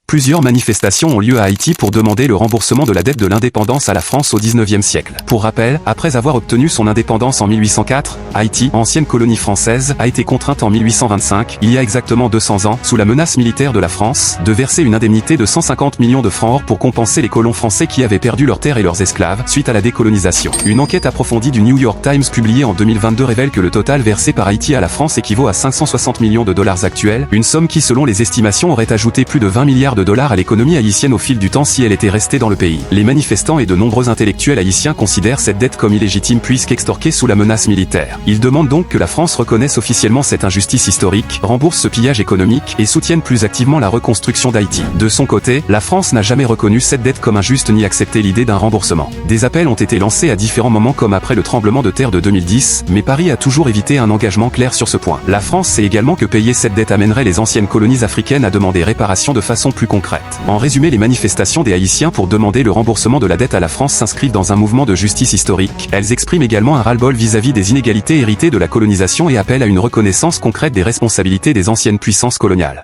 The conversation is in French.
Plusieurs manifestations ont lieu à Haïti pour demander le remboursement de la dette de l'indépendance à la France au XIXe siècle. Pour rappel, après avoir obtenu son indépendance en 1804, Haïti, ancienne colonie française, a été contrainte en 1825, il y a exactement 200 ans, sous la menace militaire de la France, de verser une indemnité de 150 millions de francs or pour compenser les colons français qui avaient perdu leurs terres et leurs esclaves, suite à la décolonisation. Une enquête approfondie du New York Times publiée en 2022 révèle que le total versé par Haïti à la France équivaut à 560 millions de dollars actuels, une somme qui selon les estimations aurait ajouté plus de 20 milliards de dollars à l'économie haïtienne au fil du temps si elle était restée dans le pays. Les manifestants et de nombreux intellectuels haïtiens considèrent cette dette comme illégitime puisqu'extorquée sous la menace militaire. Ils demandent donc que la France reconnaisse officiellement cette injustice historique, rembourse ce pillage économique et soutienne plus activement la reconstruction d'Haïti. De son côté, la France n'a jamais reconnu cette dette comme injuste ni accepté l'idée d'un remboursement. Des appels ont été lancés à différents moments comme après le tremblement de terre de 2010, mais Paris a toujours évité un engagement clair sur ce point. La France sait également que payer cette dette amènerait les anciennes colonies africaines à demander réparation de façon plus concrète. En résumé, les manifestations des Haïtiens pour demander le remboursement de la dette à la France s'inscrivent dans un mouvement de justice historique. Elles expriment également un ras-le-bol vis-à-vis des inégalités héritées de la colonisation et appellent à une reconnaissance concrète des responsabilités des anciennes puissances coloniales.